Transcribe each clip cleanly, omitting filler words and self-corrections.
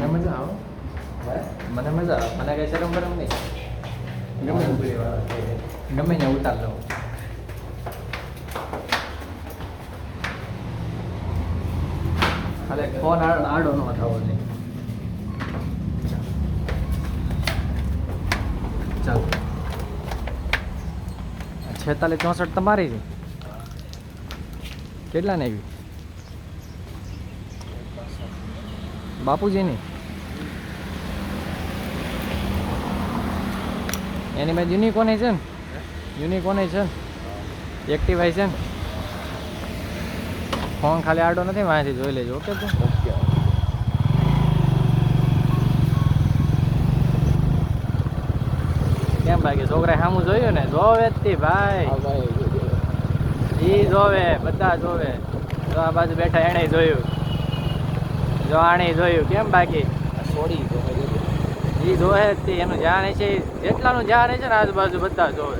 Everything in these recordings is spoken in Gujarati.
મને મજા આવે મને મજા આવે મને કઈ શરમ બરમ નહીં ગમે ને ઉતાર લઉં ખાલી ફોન આડો ન થવો નહીં ચાલો 46 64 તમારી છે કેટલા ને આવી બાપુજીની એની મેં યુનિકોન છે ને યુનિકોન છે ને એક્ટિવાઈ છે ને ફોન ખાલી આડો નથી વાંચી જોઈ લેજો ઓકે તો કેમ બાકી છોકરા સામું જોયું ને જોવે જ ભાઈ ઈ જોવે બધા જોવે જો આ બાજુ બેઠા એને જોયું જો આણે જોયું કેમ બાકી છોડી ઈ જોવે જ એનું જાણે છે જેટલાનું જાણે છે ને આજુબાજુ બધા જોવે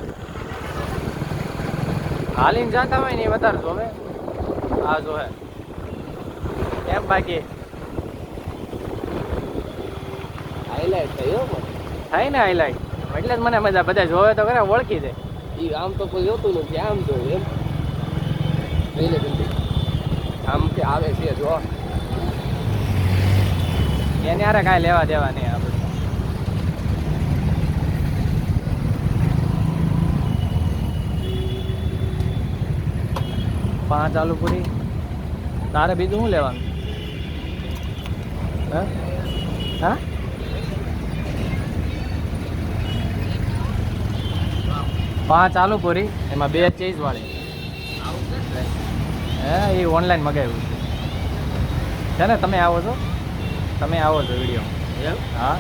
હાલીને જાતા હોય ને એ વધારે જોવે આ જોવે કેમ બાકી હાઈલાઇટ થાય ને હાઈલાઇટ એટલે જ મને મજા બધા જોવે તો કરે ઓળખી દે ઈ આમ તો કોઈ જોતું નથી આમ જોવે એમ આમ કે આવે છે જો એને યાર કાંઈ લેવા દેવા નહીં આપણે 5 આલુ પૂરી તારે બીજું શું લેવાનું હા 5 આલુ પૂરી એમાં 2 ચીઝ વાળી હે એ ઓનલાઈન મગાવ્યું છે ને તમે આવો છો વિડીયો હા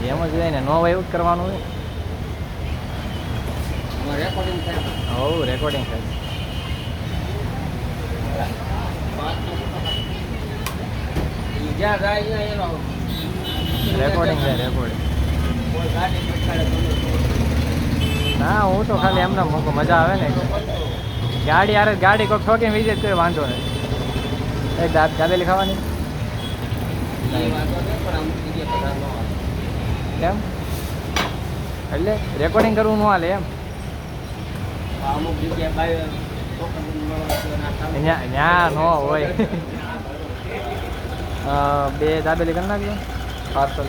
એમ જ હોય ને નો એવું જ કરવાનું હોય રેકોર્ડિંગ થાય રેકોર્ડિંગ થાય ના હું તો ખાલી એમને મૂકું મજા આવે ને ગાડી યાર ગાડી કોઈ ઠોકીને વિઝિટ કોઈ વાંધો નહીં એક દાબેલી ખાવાની કેમ એટલે રેકોર્ડિંગ કરવું ન હાલે એમ અમુક જગ્યાએ ત્યાં ન હોય 2 દાબેલી કરી નાખજો પાર્સલ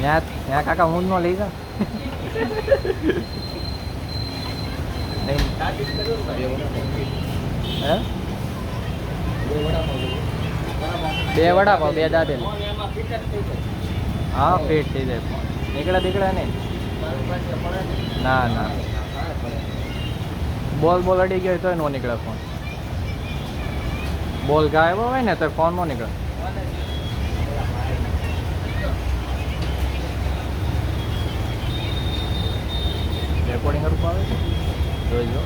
ત્યાં કાકા હું ન લઈ જાઉં હે 2 વડાપાવ 2 દાબેલી હા ફિટ થઈ જાય નીકળે નહીં ના બોલ અડી ગયો તો નો નીકળે ફોન બોલ ગાયબ હોય ને તો ફોન નો નીકળે રેકોર્ડિંગ કરવું આવે જોઈજો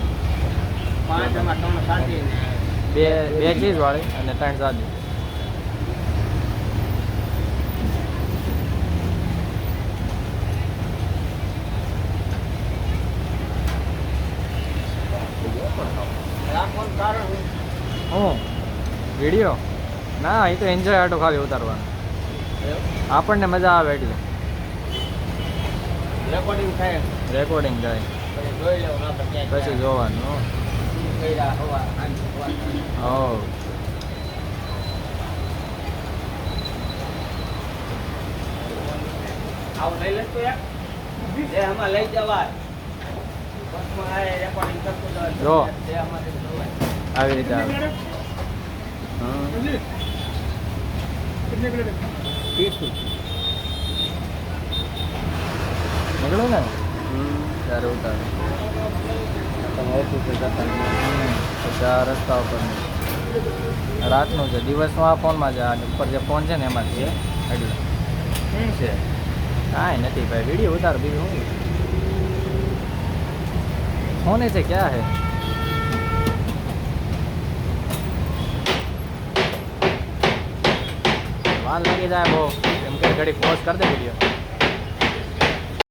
5 એમાં 3 સાદી 2 ચીઝ વાળી અને 3 સાદી વિડીયો ના એ તો એન્જોય આટો ખાલી ઉતારવાનો આપણને મજા આવે એટલે રેકોર્ડિંગ થાય પછી જોવાનું જો આવી રીતે આવે નીકળો ને ત્યારે ઉતારે પછી રસ્તા ઉપર રાતનું છે દિવસનું આ ફોનમાં છે ઉપર જે ફોન છે ને એમાં છે એટલે શું છે કાંઈ નથી ભાઈ વિડીયો ઉતાર બીજું ફોન છે ક્યાં હે વાર લાગી જાય બહુ એમ કે ઘડી પોઝ કરી દે વિડીયો